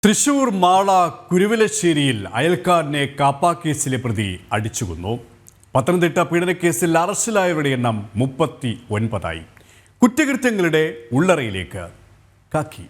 തൃശൂർ മാള കുരുവിലശ്ശേരിയിൽ അയൽക്കാരനെ കാപ്പ കേസിലെ പ്രതി അടിച്ചുകൊന്നു. പത്തനംതിട്ട പീഡനക്കേസിൽ അറസ്റ്റിലായവരുടെ എണ്ണം 39. കുറ്റകൃത്യങ്ങളുടെ ഉള്ളറയിലേക്ക് കാക്കി.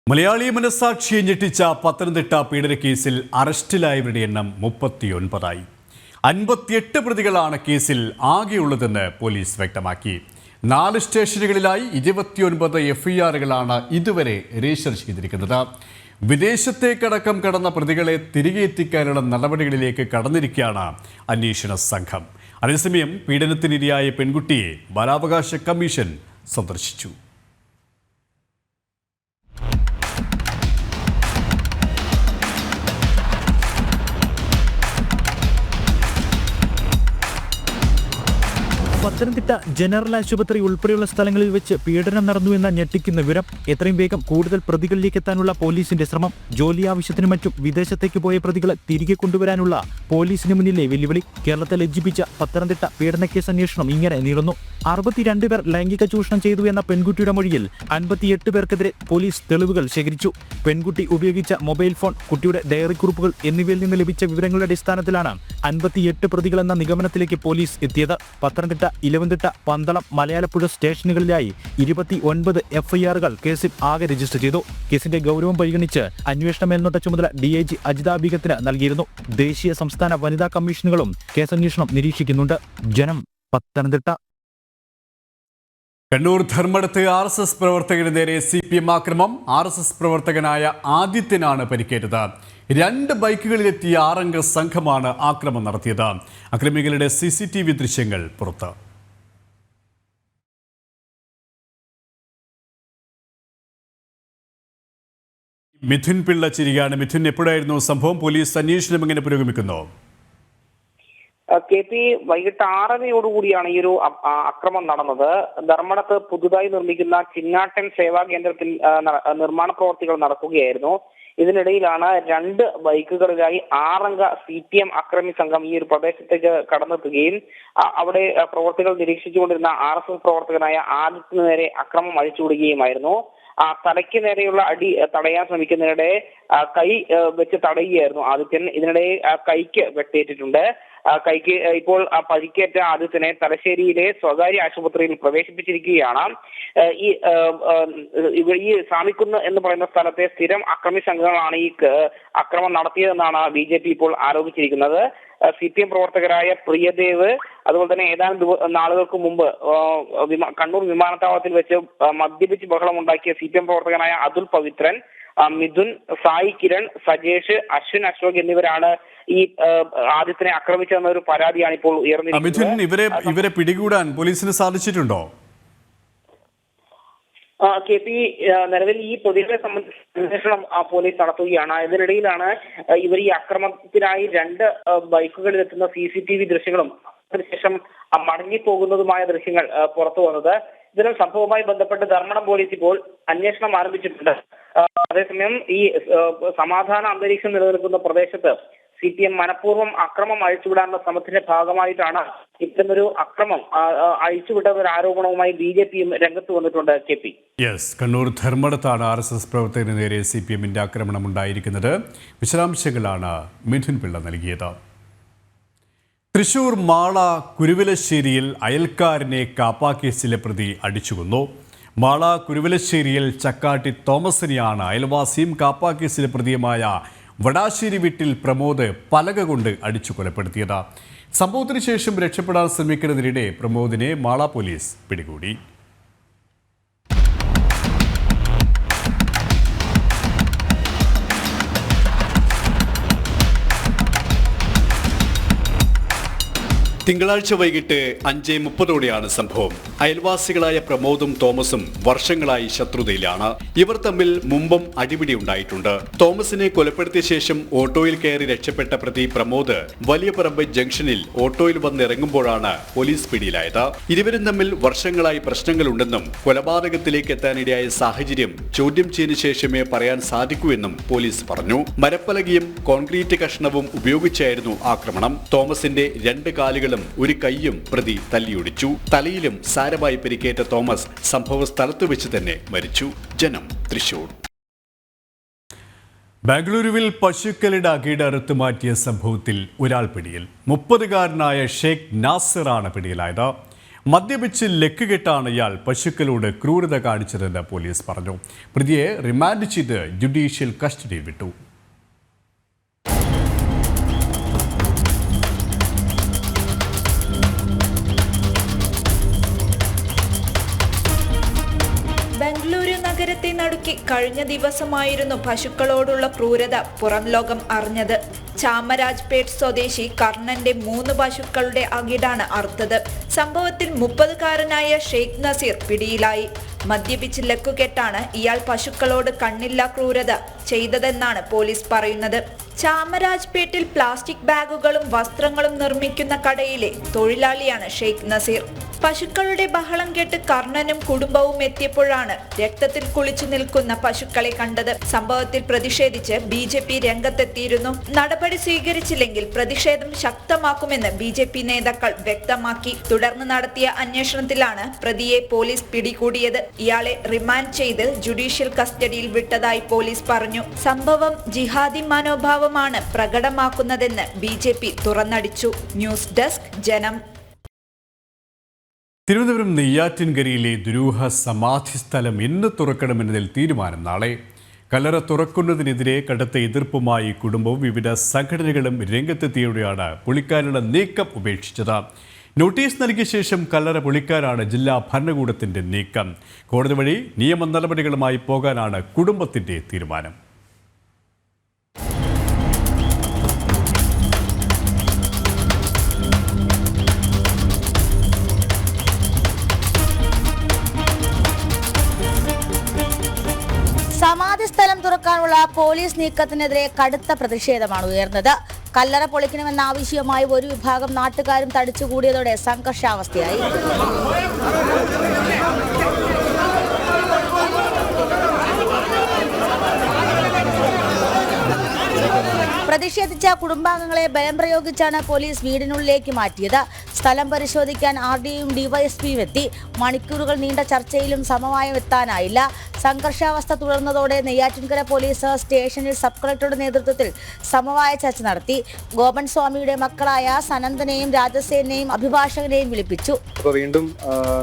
മലയാളി മനസാക്ഷിയെ ഞെട്ടിച്ച പത്തനംതിട്ട പീഡനക്കേസിൽ അറസ്റ്റിലായവരുടെ എണ്ണം 39. 58 പ്രതികളാണ് കേസിൽ ആകെയുള്ളതെന്ന് പോലീസ് വ്യക്തമാക്കി. 4 സ്റ്റേഷനുകളിലായി 29 FIRകളാണ് ഇതുവരെ രജിസ്റ്റർ ചെയ്തിരിക്കുന്നത്. വിദേശത്തേക്കടക്കം കടന്ന പ്രതികളെ തിരികെ എത്തിക്കാനുള്ള നടപടികളിലേക്ക് കടന്നിരിക്കുകയാണ് അന്വേഷണ സംഘം. അതേസമയം പീഡനത്തിനിരയായ പെൺകുട്ടിയെ ബാലാവകാശ കമ്മീഷൻ സന്ദർശിച്ചു. പത്തനംതിട്ട ജനറൽ ആശുപത്രി ഉൾപ്പെടെയുള്ള സ്ഥലങ്ങളിൽ വെച്ച് പീഡനം നടന്നുവെന്ന ഞെട്ടിക്കുന്ന വിവരം. എത്രയും വേഗം കൂടുതൽ പ്രതികളിലേക്ക് എത്താനുള്ള പോലീസിന്റെ ശ്രമം. ജോലി ആവശ്യത്തിനും മറ്റും വിദേശത്തേക്ക് പോയ പ്രതികളെ തിരികെ കൊണ്ടുവരാനുള്ള പോലീസിന് മുന്നിലെ വെല്ലുവിളി. കേരളത്തെ ലജ്ജിപ്പിച്ച പത്തനംതിട്ട പീഡനക്കേസ് അന്വേഷണം ഇങ്ങനെ നീളുന്നു. 62 പേർ ലൈംഗിക ചൂഷണം ചെയ്തു എന്ന പെൺകുട്ടിയുടെ മൊഴിയിൽ 58 പേർക്കെതിരെ പോലീസ് തെളിവുകൾ ശേഖരിച്ചു. പെൺകുട്ടി ഉപയോഗിച്ച മൊബൈൽ ഫോൺ, കുട്ടിയുടെ ഡയറി കുറിപ്പുകൾ എന്നിവയിൽ നിന്ന് ലഭിച്ച വിവരങ്ങളുടെ അടിസ്ഥാനത്തിലാണ് 58 പ്രതികളെന്ന നിഗമനത്തിലേക്ക് പോലീസ് എത്തിയത്. പത്തനംതിട്ട, ഇലവന്തിട്ട, പന്തളം, മലയാലപ്പുഴ സ്റ്റേഷനുകളിലായി 29 FIRകൾ കേസിൽ ആകെ രജിസ്റ്റർ ചെയ്തു. കേസിന്റെ ഗൗരവം പരിഗണിച്ച് അന്വേഷണ മേൽനോട്ട ചുമതല DIG അജിത ബീഗത്തിന് നൽകിയിരുന്നു. ദേശീയ സംസ്ഥാന വനിതാ കമ്മീഷനുകളും കേസന്വേഷണം നിരീക്ഷിക്കുന്നുണ്ട്. ജനം, പത്തനംതിട്ട. കണ്ണൂർ ധർമ്മടത്ത് RSS പ്രവർത്തകന് നേരെ CPM ആക്രമം. RSS പ്രവർത്തകനായ ആദിത്യനാണ് പരിക്കേറ്റത്. 2 ബൈക്കുകളിലെത്തിയ 6 അംഗ സംഘമാണ് ആക്രമണം നടത്തിയത്. അക്രമികളുടെ CCTV ദൃശ്യങ്ങൾ പുറത്ത്. മിഥുൻ പിള്ള ചിരിയാണ്. മിഥുൻ, എപ്പോഴായിരുന്നു സംഭവം? പോലീസ് അന്വേഷണം എങ്ങനെ പുരോഗമിക്കുന്നു? KP വൈകിട്ട് 6:30 ഈ ഒരു അക്രമം നടന്നത്. ധർമ്മടത്ത് പുതുതായി നിർമ്മിക്കുന്ന ചിന്നാട്ടൻ സേവാ കേന്ദ്രത്തിൽ നിർമ്മാണ പ്രവർത്തികൾ നടക്കുകയായിരുന്നു. ഇതിനിടയിലാണ് 2 ബൈക്കുകളിലായി 6 അംഗ CPM അക്രമി സംഘം ഈ ഒരു പ്രദേശത്തേക്ക് കടന്നെത്തുകയും അവിടെ പ്രവർത്തികൾ നിരീക്ഷിച്ചുകൊണ്ടിരുന്ന RSS പ്രവർത്തകനായ ആദിത്യന് നേരെ അക്രമം അഴിച്ചുവിടുകയുമായിരുന്നു. തലയ്ക്ക് നേരെയുള്ള അടി തടയാൻ ശ്രമിക്കുന്നതിനിടെ കൈ വെച്ച് തടയുകയായിരുന്നു ആദിത്യൻ. ഇതിനിടെ കൈക്ക് വെട്ടേറ്റിട്ടുണ്ട്. കൈക്ക് ഇപ്പോൾ പരിക്കേറ്റ ആദിത്യനെ തലശ്ശേരിയിലെ സ്വകാര്യ ആശുപത്രിയിൽ പ്രവേശിപ്പിച്ചിരിക്കുകയാണ്. ഈ സാമിക്കുന്ന് എന്ന് പറയുന്ന സ്ഥലത്തെ സ്ഥിരം അക്രമി സംഘങ്ങളാണ് ഈ അക്രമം നടത്തിയതെന്നാണ് BJP ഇപ്പോൾ ആരോപിച്ചിരിക്കുന്നത്. CPM പ്രവർത്തകരായ പ്രിയദേവ്, അതുപോലെ തന്നെ ഏതാനും നാളുകൾക്ക് മുമ്പ് കണ്ണൂർ വിമാനത്താവളത്തിൽ വെച്ച് മദ്യപിച്ച് ബഹളമുണ്ടാക്കിയ CPM പ്രവർത്തകനായ അതുൽ പവിത്രൻ, മിഥുൻ, സായി കിരൺ, സജേഷ്, അശ്വിൻ അശോക് എന്നിവരാണ് ഈ ആദിത്യനെ ആക്രമിച്ചതെന്ന ഒരു പരാതിയാണ് ഇപ്പോൾ ഉയർന്നിരിക്കുന്നത്. ഇവരെ പിടികൂടാൻ പോലീസിന് സാധിച്ചിട്ടുണ്ടോ? KP നിലവിൽ ഈ പ്രതികളെ സംബന്ധിച്ച് അന്വേഷണം പോലീസ് നടത്തുകയാണ്. ഇതിനിടയിലാണ് ഇവർ ഈ അക്രമത്തിനായി 2 ബൈക്കുകളിലെത്തുന്ന CCTV ദൃശ്യങ്ങളും അതിനുശേഷം മടങ്ങിപ്പോകുന്നതുമായ ദൃശ്യങ്ങൾ പുറത്തു വന്നത്. ഇതിന് സംഭവവുമായി ബന്ധപ്പെട്ട് ധർമ്മടം പോലീസ് ഇപ്പോൾ അന്വേഷണം ആരംഭിച്ചിട്ടുണ്ട്. അതേസമയം ഈ സമാധാന അന്തരീക്ഷം നിലനിൽക്കുന്ന പ്രദേശത്ത് CPM മനഃപൂർവ്വം അക്രമം അഴിച്ചുവിടാനുള്ള ശ്രമത്തിന്റെ ഭാഗമായിട്ടാണ് ഇത്തരമൊരു അക്രമം അഴിച്ചുവിട്ട ഒരു ആരോപണവുമായി BJPയും രംഗത്ത് വന്നിട്ടുണ്ട്. KP, കണ്ണൂർ ധർമ്മടത്താണ് RSS പ്രവർത്തകന് നേരെ CPMന്റെ ആക്രമണം ഉണ്ടായിരിക്കുന്നത്. വിശദാംശങ്ങളാണ് മിഥുൻ പിള്ള നൽകിയത്. തൃശൂർ മാള കുരുവിലശ്ശേരിയിൽ അയൽക്കാരനെ കാപ്പ കേസിലെ പ്രതി അടിച്ചുകൊന്നു. മാള കുരുവിലശ്ശേരിയിൽ ചക്കാട്ടി തോമസിനെയാണ് അയൽവാസിയും കാപ്പ കേസിലെ പ്രതിയുമായ വടാശ്ശേരി വീട്ടിൽ പ്രമോദ് പലക കൊണ്ട് അടിച്ചു കൊലപ്പെടുത്തിയത്. സംഭവത്തിന് ശേഷം രക്ഷപ്പെടാൻ ശ്രമിക്കുന്നതിനിടെ പ്രമോദിനെ മാള പോലീസ് പിടികൂടി. തിങ്കളാഴ്ച വൈകിട്ട് 5:30 സംഭവം. അയൽവാസികളായ പ്രമോദും തോമസും വർഷങ്ങളായി ശത്രുതയിലാണ്. ഇവർ തമ്മിൽ മുമ്പും അടിപിടി ഉണ്ടായിട്ടുണ്ട്. തോമസിനെ കൊലപ്പെടുത്തിയ ശേഷം ഓട്ടോയിൽ കയറി രക്ഷപ്പെട്ട പ്രതി പ്രമോദ് വലിയപറമ്പ് ജംഗ്ഷനിൽ ഓട്ടോയിൽ വന്നിറങ്ങുമ്പോഴാണ് പോലീസ് പിടിയിലായത്. ഇരുവരും തമ്മിൽ വർഷങ്ങളായി പ്രശ്നങ്ങളുണ്ടെന്നും കൊലപാതകത്തിലേക്ക് എത്താനിടയായ സാഹചര്യം ചോദ്യം ചെയ്തതിനു ശേഷമേ പറയാൻ സാധിക്കൂ എന്നും പോലീസ് പറഞ്ഞു. മരപ്പലകയും കോൺക്രീറ്റ് കഷ്ണവും ഉപയോഗിച്ചായിരുന്നു ആക്രമണം. തോമസിന്റെ 2 കാലുകൾ ഒരു കൈയും പ്രതി തല്ലിയൊടിച്ചു. തലയിലും സാരമായി പരിക്കേറ്റ തോമസ് സംഭവ സ്ഥലത്ത് വെച്ച് തന്നെ മരിച്ചു. ജനം, തൃശൂർ. ബാംഗ്ലൂരുവിൽ പശുക്കളുടെ അകിട് അറുത്തു മാറ്റിയ സംഭവത്തിൽ ഒരാൾ പിടിയിൽ. 30-കാരനായ ഷെയ്ഖ് നാസിറാണ് പിടിയിലായത്. മദ്യപിച്ച് ലക്കുകെട്ടാണ് ഇയാൾ പശുക്കളോട് ക്രൂരത കാണിച്ചതെന്ന് പോലീസ് പറഞ്ഞു. പ്രതിയെ റിമാൻഡ് ചെയ്ത് ജുഡീഷ്യൽ കസ്റ്റഡിയിൽ വിട്ടു. ബംഗളൂരു നഗരത്തെ നടുക്കി കഴിഞ്ഞ ദിവസമായിരുന്നു പശുക്കളോടുള്ള ക്രൂരത പുറം ലോകം അറിഞ്ഞത്. ചാമരാജ്പേട്ട് സ്വദേശി കർണന്റെ 3 പശുക്കളുടെ അകിടാണ് അറുത്തത്. സംഭവത്തിൽ 30-കാരനായ ഷെയ്ഖ് നസീർ പിടിയിലായി. മദ്യപിച്ച് ലക്കുകെട്ടാണ് ഇയാൾ പശുക്കളോട് കണ്ണില്ലാ ക്രൂരത ചെയ്തതെന്നാണ് പോലീസ് പറയുന്നത്. ചാമരാജ്പേട്ടിൽ പ്ലാസ്റ്റിക് ബാഗുകളും വസ്ത്രങ്ങളും നിർമ്മിക്കുന്ന കടയിലെ തൊഴിലാളിയാണ് ഷെയ്ഖ് നസീർ. പശുക്കളുടെ ബഹളം കേട്ട് കർണനും കുടുംബവും എത്തിയപ്പോഴാണ് രക്തത്തിൽ കുളിച്ചു നിൽക്കുന്ന പശുക്കളെ കണ്ടത്. സംഭവത്തിൽ പ്രതിഷേധിച്ച് BJP രംഗത്തെത്തിയിരുന്നു. നടപടി സ്വീകരിച്ചില്ലെങ്കിൽ പ്രതിഷേധം ശക്തമാക്കുമെന്ന് BJP നേതാക്കൾ വ്യക്തമാക്കി. തുടർന്ന് നടത്തിയ അന്വേഷണത്തിലാണ് പ്രതിയെ പോലീസ് പിടികൂടിയത്. ഇയാളെ റിമാൻഡ് ചെയ്ത് ജുഡീഷ്യൽ കസ്റ്റഡിയിൽ വിട്ടതായി പോലീസ് പറഞ്ഞു. സംഭവം ജിഹാദി മനോഭാവമാണ് പ്രകടമാക്കുന്നതെന്ന് BJP തുറന്നടിച്ചു. ന്യൂസ് ഡെസ്ക്, ജനം. തിരുവനന്തപുരം നെയ്യാറ്റിൻകരയിലെ ദുരൂഹ സമാധി സ്ഥലം ഇന്ന് തുറക്കണമെന്നതിൽ തീരുമാനം നാളെ. കല്ലറ തുറക്കുന്നതിനെതിരെ കടുത്ത എതിർപ്പുമായി കുടുംബവും വിവിധ സംഘടനകളും രംഗത്തെത്തിയോടെയാണ് പൊളിക്കാനുള്ള നീക്കം ഉപേക്ഷിച്ചത്. നോട്ടീസ് നൽകിയ ശേഷം കല്ലറ പൊളിക്കാനാണ് ജില്ലാ ഭരണകൂടത്തിന്റെ നീക്കം. കോടതി വഴി നിയമ നടപടികളുമായി പോകാനാണ് കുടുംബത്തിന്റെ തീരുമാനം. സമാധി സ്ഥലം തുറക്കാനുള്ള പോലീസ് നീക്കത്തിനെതിരെ കടുത്ത പ്രതിഷേധമാണ് ഉയർന്നത്. കല്ലറ പൊളിക്കണമെന്ന ആവശ്യവുമായി ഒരു വിഭാഗം നാട്ടുകാരും തടിച്ചുകൂടിയതോടെ സംഘർഷാവസ്ഥയായി. പ്രതിഷേധിച്ച കുടുംബാംഗങ്ങളെ ബലം പ്രയോഗിച്ചാണ് പോലീസ് വീടിനുള്ളിലേക്ക് മാറ്റിയത്. സ്ഥലം പരിശോധിക്കാൻ RDയും DYSPയും എത്തി. മണിക്കൂറുകൾ നീണ്ട ചർച്ചയിലും സമവായം എത്താനായില്ല. സംഘർഷാവസ്ഥ തുടർന്നതോടെ നെയ്യാറ്റിൻകര പോലീസ് സ്റ്റേഷനിൽ സബ് കളക്ടറുടെ നേതൃത്വത്തിൽ സമവായ ചർച്ച നടത്തി. ഗോപൻ സ്വാമിയുടെ മക്കളായ സനന്ദനെയും രാജസേനെയും അഭിഭാഷകനെയും വിളിപ്പിച്ചു. അപ്പോൾ വീണ്ടും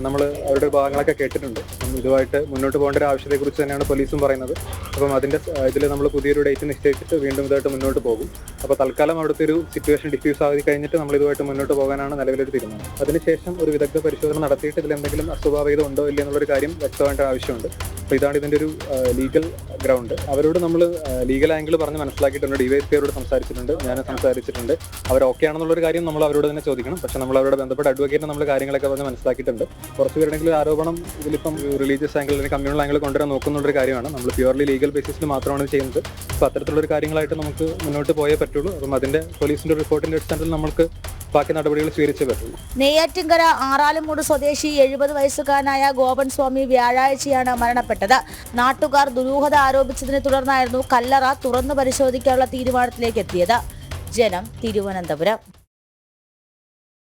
നമ്മൾ അവരുടെ ഭാഗങ്ങളൊക്കെ കേട്ടിട്ടുണ്ട്. ഇതുമായിട്ട് മുന്നോട്ട് പോകേണ്ട ഒരു ആവശ്യത്തെക്കുറിച്ച് തന്നെയാണ് പോലീസും പറയുന്നത്. അപ്പം അതിൻ്റെ ഇതിൽ നമ്മൾ പുതിയൊരു ഡേറ്റ് നിശ്ചയിച്ചിട്ട് വീണ്ടും ഇതായിട്ട് മുന്നോട്ട് പോകും. അപ്പോൾ തൽക്കാലം അവിടുത്തെ ഒരു സിറ്റുവേഷൻ ഡിഫ്യൂസ് ആയി കഴിഞ്ഞിട്ട് നമ്മൾ ഇതുമായിട്ട് മുന്നോട്ട് പോകാനാണ് നിലവിലൊരു തീരുമാനം. അതിനുശേഷം ഒരു വിദഗ്ധ പരിശോധന നടത്തിയിട്ട് ഇതിലെന്തെങ്കിലും അസ്വാഭാവികത ഉണ്ടോ ഇല്ല എന്നുള്ളൊരു കാര്യം വ്യക്തമായിട്ട് ആവശ്യമുണ്ട്. അപ്പോൾ ഇതാണ് ഇതിൻ്റെ ഒരു ലീഗൽ ഗ്രൗണ്ട്. അവരോട് നമ്മൾ ലീഗൽ ആംഗിൾ പറഞ്ഞ് മനസ്സിലാക്കിയിട്ടുണ്ട്. DYSP അവരോട് സംസാരിച്ചിട്ടുണ്ട്, ഞാൻ സംസാരിച്ചിട്ടുണ്ട്. അവർ ഓക്കെ ആണെന്നുള്ളൊരു കാര്യം നമ്മൾ അവരോട് തന്നെ ചോദിക്കണം. പക്ഷെ നമ്മൾ അവരോട് ബന്ധപ്പെട്ട അഡ്വക്കേറ്റിന് നമ്മൾ കാര്യങ്ങളൊക്കെ പറഞ്ഞ് മനസ്സിലാക്കിയിട്ടുണ്ട്. കുറച്ച് പേരുടെങ്കിലും ആരോപണം ഇതിലിപ്പം റിലീജിയസ് ആംഗിൾ അല്ലെങ്കിൽ കമ്മ്യൂണൽ ആംഗിൾ കൊണ്ടുവരാൻ നോക്കുന്നുള്ളൊരു കാര്യമാണ്. നമ്മൾ പ്യുവർലി ലീഗൽ ബേസിസിൽ മാത്രമാണ് ചെയ്യുന്നത്. അപ്പോൾ അത്തരത്തിലുള്ളൊരു കാര്യങ്ങളായിട്ട് നമുക്ക് മുന്നോട്ട് പോയേ പറ്റുള്ളൂ. അപ്പം അതിന്റെ പോലീസിന്റെ റിപ്പോർട്ടിന്റെ അടിസ്ഥാനത്തിൽ നമുക്ക് ബാക്കി നടപടികൾ സ്വീകരിച്ചേ പറ്റുള്ളൂ. നെയ്യാറ്റിൻകര ആറാലുമൂട് സ്വദേശി 70 വയസ്സുകാരനായ ഗോപൻ സ്വാമി വ്യാഴാഴ്ചയാണ് മരണപ്പെട്ടത്. നാട്ടുകാർ ദുരൂഹത ആരോപിച്ചതിനെ തുടർന്നായിരുന്നു കല്ലറ തുറന്നു പരിശോധിക്കാനുള്ള തീരുമാനത്തിലേക്ക് എത്തിയത്. ജനം, തിരുവനന്തപുരം.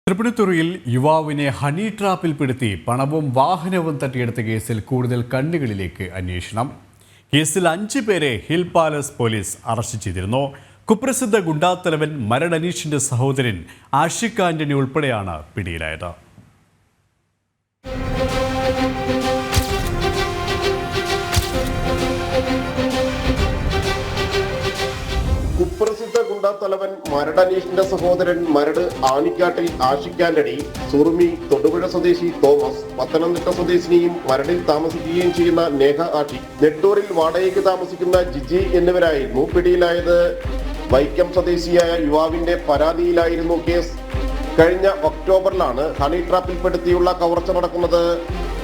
തൃപ്പൂണിത്തുറയിൽ യുവാവിനെ ഹണി ട്രാപ്പിൽപ്പെടുത്തി പണവും വാഹനവും തട്ടിയെടുത്ത കേസിൽ കൂടുതൽ കണ്ണുകളിലേക്ക് അന്വേഷണം. കേസിൽ 5 പേരെ ഹിൽ പാലസ് പോലീസ് അറസ്റ്റ് ചെയ്തിരുന്നു. കുപ്രസിദ്ധ ഗുണ്ടാത്തലവൻ മരട് അനീഷിന്റെ സഹോദരൻ ആഷിഖ് ആന്റണി ഉൾപ്പെടെയാണ് പിടിയിലായത്. കുപ്രസിദ്ധ ഗുണ്ടാത്തലവൻ മരട് അനീഷിന്റെ സഹോദരൻ മരട് ആനിക്കാട്ടിൽ ആഷിഖ് ആന്റണി, സുറുമി തൊടുപുഴ സ്വദേശി തോമസ്, പത്തനംതിട്ട സ്വദേശിനിയും മരടിൽ താമസിക്കുകയും ചെയ്യുന്ന നേഹ ആഷിഖ്, നെട്ടൂരിൽ വാടകയ്ക്ക് താമസിക്കുന്ന ജിജി എന്നിവരായിരുന്നു പിടിയിലായത്. വൈക്കം സ്വദേശിയായ യുവാവിന്റെ പരാതിയിലായിരുന്നു കേസ്. കഴിഞ്ഞ ഒക്ടോബറിലാണ് ഹണി ട്രാപ്പിൽപ്പെടുത്തിയുള്ള കവർച്ച നടക്കുന്നത്.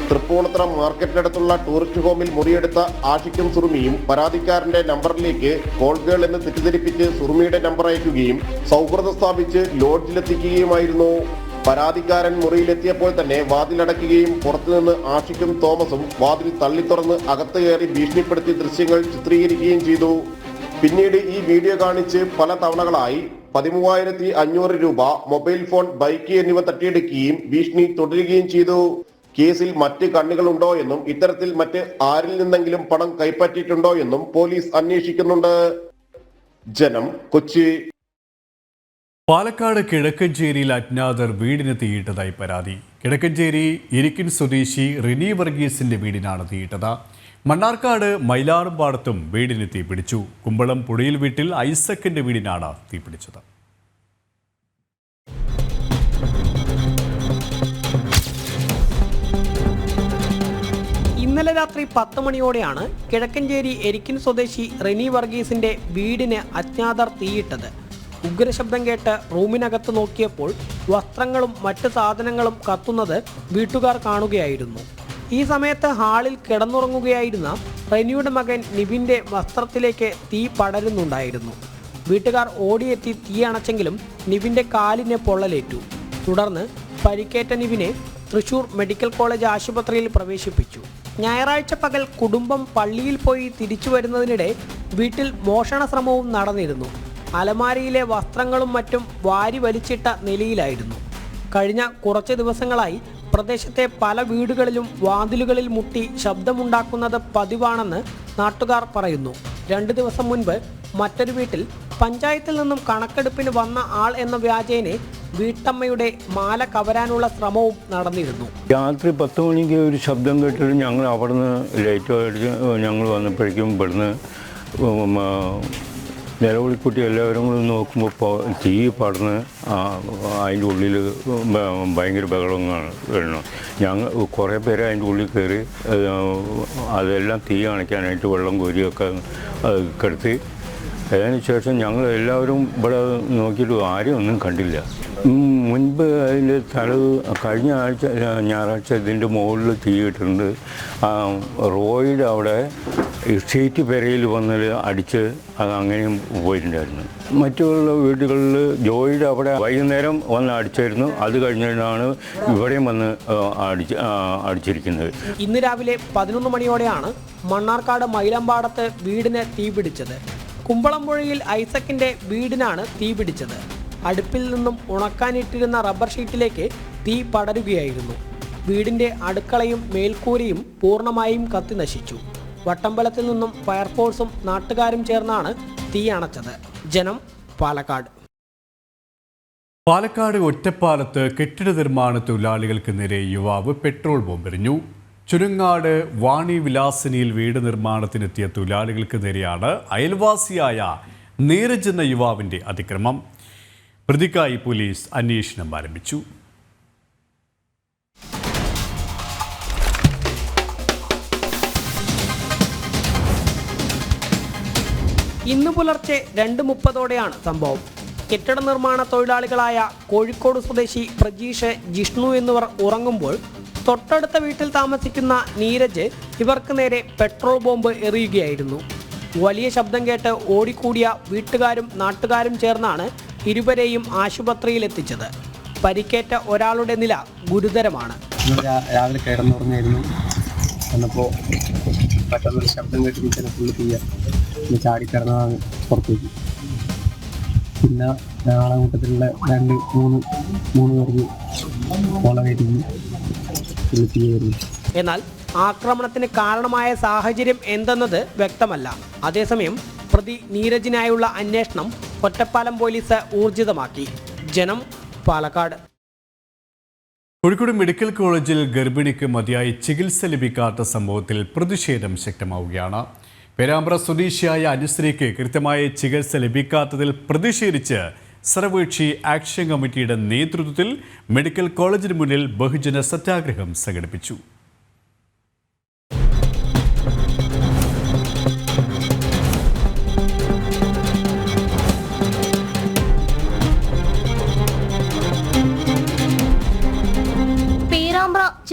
തൃപ്പൂണിത്തുറ മാർക്കറ്റിനടുത്തുള്ള ടൂറിസ്റ്റ് ഹോമിൽ മുറിയെടുത്ത ആഷിഖും സുറുമിയും പരാതിക്കാരന്റെ നമ്പറിലേക്ക് കോൾ ഗേൾ എന്ന് തെറ്റിദ്ധരിപ്പിച്ച് സുറുമിയുടെ നമ്പർ അയക്കുകയും സൗഹൃദം സ്ഥാപിച്ച് ലോഡ്ജിലെത്തിക്കുകയുമായിരുന്നു. പരാതിക്കാരൻ മുറിയിലെത്തിയപ്പോൾ തന്നെ വാതിലടയ്ക്കുകയും പുറത്തുനിന്ന് ആഷിഖും തോമസും വാതിൽ തള്ളിത്തുറന്ന് അകത്ത് കയറി ഭീഷണിപ്പെടുത്തി ദൃശ്യങ്ങൾ ചിത്രീകരിക്കുകയും ചെയ്തു. പിന്നീട് ഈ വീഡിയോ കാണിച്ച് പല തവണകളായി 13,500 രൂപ, മൊബൈൽ ഫോൺ, ബൈക്ക് എന്നിവ തട്ടിയെടുക്കുകയും ഭീഷണി തുടരുകയും ചെയ്തു. കേസിൽ മറ്റ് കണ്ണികളുണ്ടോ എന്നും ഇത്തരത്തിൽ മറ്റ് ആരിൽ നിന്നെങ്കിലും പണം കൈപ്പറ്റിയിട്ടുണ്ടോ എന്നും പോലീസ് അന്വേഷിക്കുന്നുണ്ട്. ജനം, കൊച്ചി. പാലക്കാട് കിഴക്കഞ്ചേരിയിൽ അജ്ഞാതർ വീടിന് തീയിട്ടതായി പരാതി. കിഴക്കഞ്ചേരി ഇരിക്കിൻ സ്വദേശി റിനി വർഗീസിന്റെ വീടിനാണ് തീയിട്ടത്. മണ്ണാർക്കാട് മൈലാറുംപാടത്തും വീടിന് തീപിടിച്ചു. കുമ്പളം പുഴയിൽ വീട്ടിൽ ഐസക്കിന്റെ വീടിനാണ് തീപിടിച്ചത്. ഇന്നലെ രാത്രി 10 മണിയോടെയാണ് കിഴക്കഞ്ചേരി എരിക്കിൻ സ്വദേശി റിനി വർഗീസിന്റെ വീടിന് അജ്ഞാതർ തീയിട്ടത്. ഉഗ്രശബ്ദം കേട്ട് റൂമിനകത്ത് നോക്കിയപ്പോൾ വസ്ത്രങ്ങളും മറ്റ് സാധനങ്ങളും കത്തുന്നത് വീട്ടുകാർ കാണുകയായിരുന്നു. ഈ സമയത്ത് ഹാളിൽ കിടന്നുറങ്ങുകയായിരുന്ന റിനിയുടെ മകൻ നിവിൻ്റെ വസ്ത്രത്തിലേക്ക് തീ പടരുന്നുണ്ടായിരുന്നു. വീട്ടുകാർ ഓടിയെത്തി തീ അണച്ചെങ്കിലും നിവിൻ്റെ കാലിന് പൊള്ളലേറ്റു. തുടർന്ന് പരിക്കേറ്റ നിവിനെ തൃശൂർ മെഡിക്കൽ കോളേജ് ആശുപത്രിയിൽ പ്രവേശിപ്പിച്ചു. ഞായറാഴ്ച പകൽ കുടുംബം പള്ളിയിൽ പോയി തിരിച്ചു വരുന്നതിനിടെ വീട്ടിൽ മോഷണ ശ്രമവും നടന്നിരുന്നു. അലമാരയിലെ വസ്ത്രങ്ങളും മറ്റും വാരി വലിച്ചിട്ട നിലയിലായിരുന്നു. കഴിഞ്ഞ കുറച്ച് ദിവസങ്ങളായി പ്രദേശത്തെ പല വീടുകളിലും വാതിലുകളിൽ മുട്ടി ശബ്ദമുണ്ടാക്കുന്നത് പതിവാണെന്ന് നാട്ടുകാർ പറയുന്നു. 2 ദിവസം മുൻപ് മറ്റൊരു വീട്ടിൽ പഞ്ചായത്തിൽ നിന്നും കണക്കെടുപ്പിന് വന്ന ആൾ എന്ന വ്യാജേനെ വീട്ടമ്മയുടെ മാല കവരാനുള്ള ശ്രമവും നടന്നിരുന്നു. രാത്രി 10 മണിക്ക് ഒരു ശബ്ദം കേട്ടിട്ട് ഞങ്ങൾ അവിടുന്ന് ലൈറ്റ് അടിച്ച് ഞങ്ങൾ വന്നപ്പോഴേക്കും ഇവിടുന്ന് നിലവിളിക്കുട്ടി എല്ലാവരും കൂടി നോക്കുമ്പോൾ തീ പടർന്ന് അതിൻ്റെ ഉള്ളിൽ ഭയങ്കര ബഹളങ്ങളാണ് വരുന്നത്. ഞങ്ങൾ കുറേ പേര് അതിൻ്റെ ഉള്ളിൽ കയറി അതെല്ലാം തീ അണയ്ക്കാനായിട്ട് വെള്ളം കോരിയൊക്കെ കിടത്തി. അതിനുശേഷം ഞങ്ങൾ എല്ലാവരും ഇവിടെ നോക്കിയിട്ട് ആരും ഒന്നും കണ്ടില്ല. മുൻപ് അതിൻ്റെ കഴിഞ്ഞ ആഴ്ച ഞായറാഴ്ച ഇതിൻ്റെ മുകളിൽ തീയിട്ടുണ്ട്. റോയുടെ അവിടെ ഷീറ്റ് പെരയിൽ വന്ന് അടിച്ച് അത് അങ്ങനെയും പോയിട്ടുണ്ടായിരുന്നു. മറ്റുള്ള വീടുകളിൽ ജോയിയുടെ അവിടെ വൈകുന്നേരം വന്ന് അടിച്ചായിരുന്നു. അത് കഴിഞ്ഞാണ് ഇവിടെയും വന്ന് അടിച്ചിരിക്കുന്നത്. ഇന്ന് രാവിലെ 11 മണിയോടെയാണ് മണ്ണാർക്കാട് മൈലമ്പാടത്ത് വീടിന് തീപിടിച്ചത്. കുമ്പളംപുഴയിൽ ഐസക്കിന്റെ വീടിനാണ് തീപിടിച്ചത്. അടുപ്പിൽ നിന്നും ഉണക്കാനിട്ടിരുന്ന റബ്ബർ ഷീറ്റിലേക്ക് തീ പടരുകയായിരുന്നു. വീടിന്റെ അടുക്കളയും മേൽക്കൂരയും പൂർണ്ണമായും കത്തി നശിച്ചു. വട്ടമ്പലത്തിൽ നിന്നും ഫയർഫോഴ്സും നാട്ടുകാരും ചേർന്നാണ് തീ അണച്ചത്. ജനം, പാലക്കാട്. പാലക്കാട് ഒറ്റപ്പാലത്ത് കെട്ടിട നിർമ്മാണ തൊഴിലാളികൾക്ക് നേരെ യുവാവ് പെട്രോൾ ബോംബെറിഞ്ഞു. ചുരുങ്ങാട് വാണി വിലാസിനിയിൽ വീട് നിർമ്മാണത്തിനെത്തിയ തൊഴിലാളികൾക്ക് നേരെയാണ് അയൽവാസിയായ നീരജ് എന്ന യുവാവിൻ്റെ അതിക്രമം. പ്രതിക്കായി പോലീസ് അന്വേഷണം ആരംഭിച്ചു. ഇന്ന് പുലർച്ചെ 2:30ഓടെയാണ് സംഭവം. കെട്ടിട നിർമ്മാണ തൊഴിലാളികളായ കോഴിക്കോട് സ്വദേശി പ്രജീഷ്, ജിഷ്ണു എന്നിവർ ഉറങ്ങുമ്പോൾ തൊട്ടടുത്ത വീട്ടിൽ താമസിക്കുന്ന നീരജ് ഇവർക്ക് നേരെ പെട്രോൾ ബോംബ് എറിയുകയായിരുന്നു. വലിയ ശബ്ദം കേട്ട് ഓടിക്കൂടിയ വീട്ടുകാരും നാട്ടുകാരും ചേർന്നാണ് ഇരുവരെയും ആശുപത്രിയിൽ എത്തിച്ചത്. പരിക്കേറ്റ ഒരാളുടെ നില ഗുരുതരമാണ്. രാവിലെ കിടന്നുറങ്ങായിരുന്നു. വന്നപ്പോൾ പെട്ടെന്നൊരു ശബ്ദം കേട്ട് ചില ഫുള്ള് തീയ ചാടിക്കിടന്നതാണ് പുറത്തേക്ക്. പിന്നെ ഞങ്ങളെ കൂട്ടത്തിലുള്ള 2-3 പേർക്ക് കൊളവേറ്റി തീയായിരുന്നു. എന്നാൽ ആക്രമണത്തിന് കാരണമായ സാഹചര്യം എന്തെന്നത് വ്യക്തമല്ല. അതേസമയം പ്രതി നീരജിനായുള്ള അന്വേഷണം ഒറ്റപ്പാലം പോലീസ് ഊർജിതമാക്കി. ജനം, പാലക്കാട്. കോഴിക്കോട് മെഡിക്കൽ കോളേജിൽ ഗർഭിണിക്ക് മതിയായി ചികിത്സ ലഭിക്കാത്ത സംഭവത്തിൽ പ്രതിഷേധം ശക്തമാവുകയാണ്. പേരാമ്പ്ര സ്വദേശിയായ അനുശ്രീക്ക് കൃത്യമായ ചികിത്സ ലഭിക്കാത്തതിൽ പ്രതിഷേധിച്ച് സർവകക്ഷി ആക്ഷൻ കമ്മിറ്റിയുടെ നേതൃത്വത്തിൽ മെഡിക്കൽ കോളേജിന് മുന്നിൽ ബഹുജന സത്യാഗ്രഹം സംഘടിപ്പിച്ചു.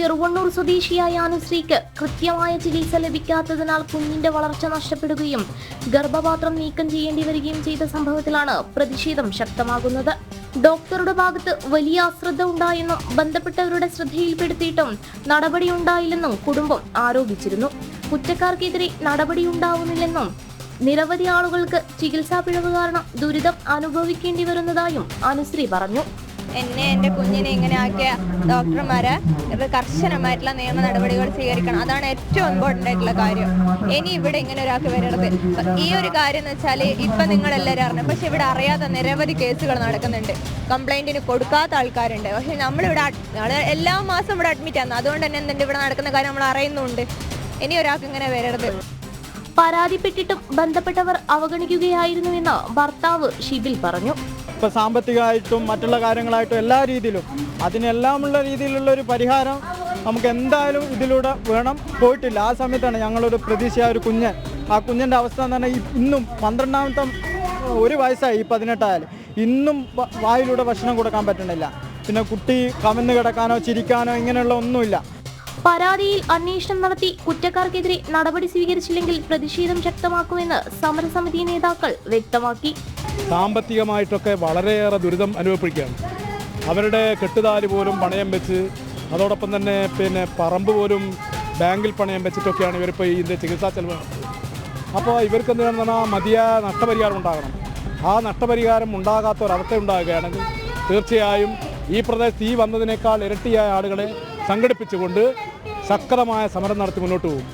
ചെറുവണ്ണൂർ സ്വദേശിയായ അനുശ്രീക്ക് കൃത്യമായ ചികിത്സ ലഭിക്കാത്തതിനാൽ കുഞ്ഞിന്റെ വളർച്ച നഷ്ടപ്പെടുകയും ഗർഭപാത്രം നീക്കം ചെയ്യേണ്ടി വരികയും ചെയ്ത സംഭവത്തിലാണ് പ്രതിഷേധം ശക്തമാകുന്നത്. ഡോക്ടറുടെ ഭാഗത്ത് വലിയ അശ്രദ്ധ ഉണ്ടായെന്നും ബന്ധപ്പെട്ടവരുടെ ശ്രദ്ധയിൽപ്പെടുത്തിയിട്ടും നടപടിയുണ്ടായില്ലെന്നും കുടുംബം ആരോപിച്ചിരുന്നു. കുറ്റക്കാർക്കെതിരെ നടപടിയുണ്ടാവുന്നില്ലെന്നും നിരവധി ആളുകൾക്ക് ചികിത്സാ പിഴവ് കാരണം ദുരിതം അനുഭവിക്കേണ്ടി വരുന്നതായും അനുശ്രീ പറഞ്ഞു. എന്നെ എൻ്റെ കുഞ്ഞിനെ ഇങ്ങനെ ആക്കിയ ഡോക്ടർമാരെ കർശനമായിട്ടുള്ള നിയമ നടപടികൾ സ്വീകരിക്കണം. അതാണ് ഏറ്റവും ഇമ്പോർട്ടൻ്റ് ആയിട്ടുള്ള കാര്യം. ഇനി ഇവിടെ ഇങ്ങനെ ഒരാൾക്ക് വരരുത്. ഈ ഒരു കാര്യം എന്ന് വെച്ചാൽ ഇപ്പം നിങ്ങളെല്ലാവരും അറിഞ്ഞു, പക്ഷെ ഇവിടെ അറിയാത്ത നിരവധി കേസുകൾ നടക്കുന്നുണ്ട്. കംപ്ലൈൻറ്റിന് കൊടുക്കാത്ത ആൾക്കാരുണ്ട്. പക്ഷെ നമ്മളിവിടെ എല്ലാ മാസം ഇവിടെ അഡ്മിറ്റ് ആണ്. അതുകൊണ്ട് തന്നെ എന്തുണ്ട് ഇവിടെ നടക്കുന്ന കാര്യം നമ്മൾ അറിയുന്നുണ്ട്. ഇനി ഒരാൾക്ക് ഇങ്ങനെ വരരുത്. പരാതിപ്പെട്ടിട്ടും ബന്ധപ്പെട്ടവർ അവഗണിക്കുകയായിരുന്നുവെന്ന് ഭർത്താവ് ഷിബിൽ പറഞ്ഞു. ഇപ്പോൾ സാമ്പത്തികമായിട്ടും മറ്റുള്ള കാര്യങ്ങളായിട്ടും എല്ലാ രീതിയിലും അതിനെല്ലാമുള്ള രീതിയിലുള്ള ഒരു പരിഹാരം നമുക്ക് എന്തായാലും ഇതിലൂടെ വേണം. പോയിട്ടില്ല. ആ സമയത്താണ് ഞങ്ങളൊരു പ്രതീക്ഷയായ ഒരു കുഞ്ഞൻ, ആ കുഞ്ഞിൻ്റെ അവസ്ഥ എന്ന് പറഞ്ഞാൽ ഇന്നും 12ാമത്തെ 1 വയസ്സായി, 18 ഇന്നും വായിലൂടെ ഭക്ഷണം കൊടുക്കാൻ പറ്റണില്ല. പിന്നെ കുട്ടി കമന്ന് കിടക്കാനോ ചിരിക്കാനോ ഇങ്ങനെയുള്ള ഒന്നുമില്ല. പരാതിയിൽ അന്വേഷണം നടത്തി കുറ്റക്കാർക്കെതിരെ നടപടി സ്വീകരിച്ചില്ലെങ്കിൽ പ്രതിഷേധം ശക്തമാക്കുമെന്ന് സമരസമിതി നേതാക്കൾ വ്യക്തമാക്കി. സാമ്പത്തികമായിട്ടൊക്കെ വളരെയേറെ ദുരിതം അനുഭവപ്പെടുകയാണ്. അവരുടെ കെട്ടുതാലി പോലും പണയം വെച്ച്, അതോടൊപ്പം തന്നെ പിന്നെ പറമ്പ് പോലും ബാങ്കിൽ പണയം വെച്ചിട്ടൊക്കെയാണ് ഇവരിപ്പോൾ ഇതിൻ്റെ ചികിത്സാ ചെലവ് നടത്തുന്നത്. അപ്പോൾ ഇവർക്ക് എന്താണെന്ന് പറഞ്ഞാൽ മതിയായ നഷ്ടപരിഹാരം ഉണ്ടാകണം. ആ നഷ്ടപരിഹാരം ഉണ്ടാകാത്ത ഒരവസ്ഥ ഉണ്ടാകുകയാണെങ്കിൽ തീർച്ചയായും ഈ പ്രദേശത്ത് ഈ വന്നതിനേക്കാൾ ഇരട്ടിയായ ആളുകളെ സംഘടിപ്പിച്ചുകൊണ്ട് ശക്തമായ സമരം നടത്തി മുന്നോട്ട് പോകും.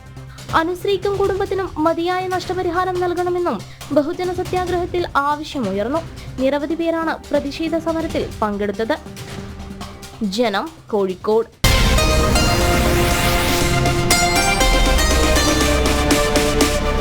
അനുശ്രീക്കും കുടുംബത്തിനും മതിയായ നഷ്ടപരിഹാരം നൽകണമെന്നും ബഹുജന സത്യാഗ്രഹത്തിൽ ആവശ്യമുയർന്നു. നിരവധി പേരാണ് പ്രതിഷേധ സമരത്തിൽ പങ്കെടുത്തത്. ജനം, കോഴിക്കോട്.